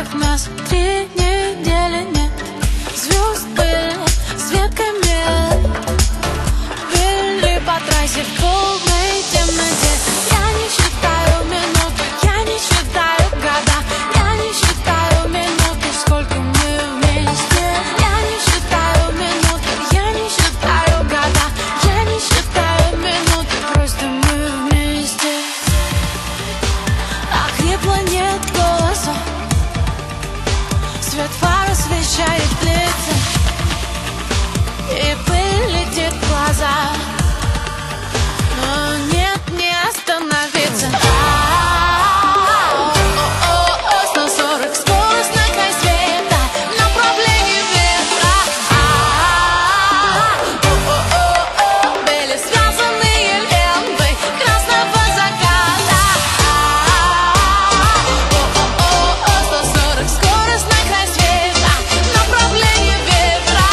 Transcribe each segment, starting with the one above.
нет мяса. 3 недели нет звезд были светками, били по трассе в полной темноте. Я не считаю минуты, я не считаю года, я не считаю минуты, сколько мы вместе. Я не считаю минуты, я не считаю года, я не считаю минуты, просто мы вместе. Охрипло, нет голоса, свет фар освещает лица, и пыль летит в глаза, но нет, не остановиться. 140 скорость на край света, направление ветра. Были связанные ленты красного заката. 140 скорость на край света, направление ветра.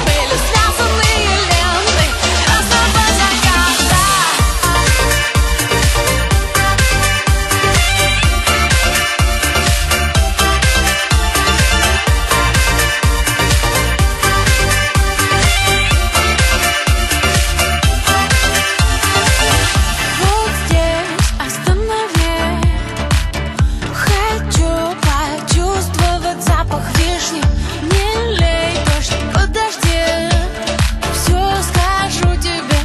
Были связанные ленты красного заката. Вот здесь останови, хочу почувствовать запах вишни. Не лей дождь, подожди, все скажу тебе,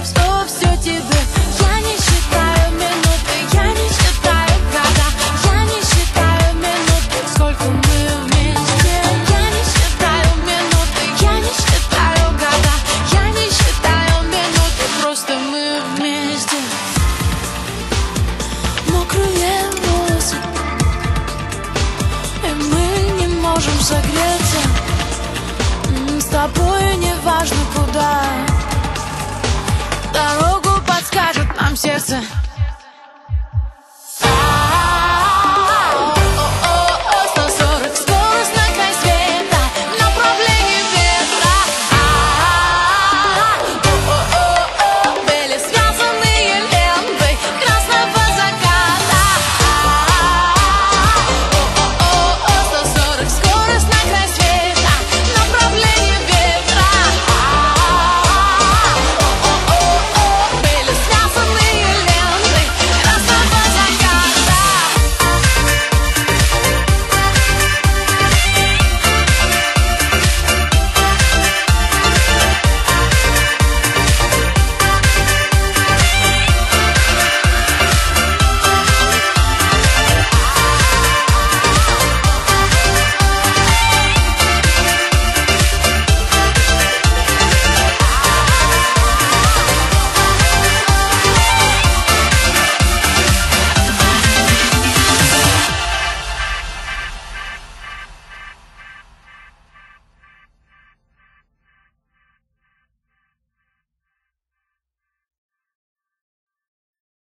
все тебе. Я не считаю минуты, я не считаю года, я не считаю минуты, сколько мы вместе. Я не считаю минуты, я не считаю года, я не считаю минуты, просто мы вместе. Мокрые волосы, и мы не можем согреться. С тобой не важно куда, дорогу подскажет нам сердце.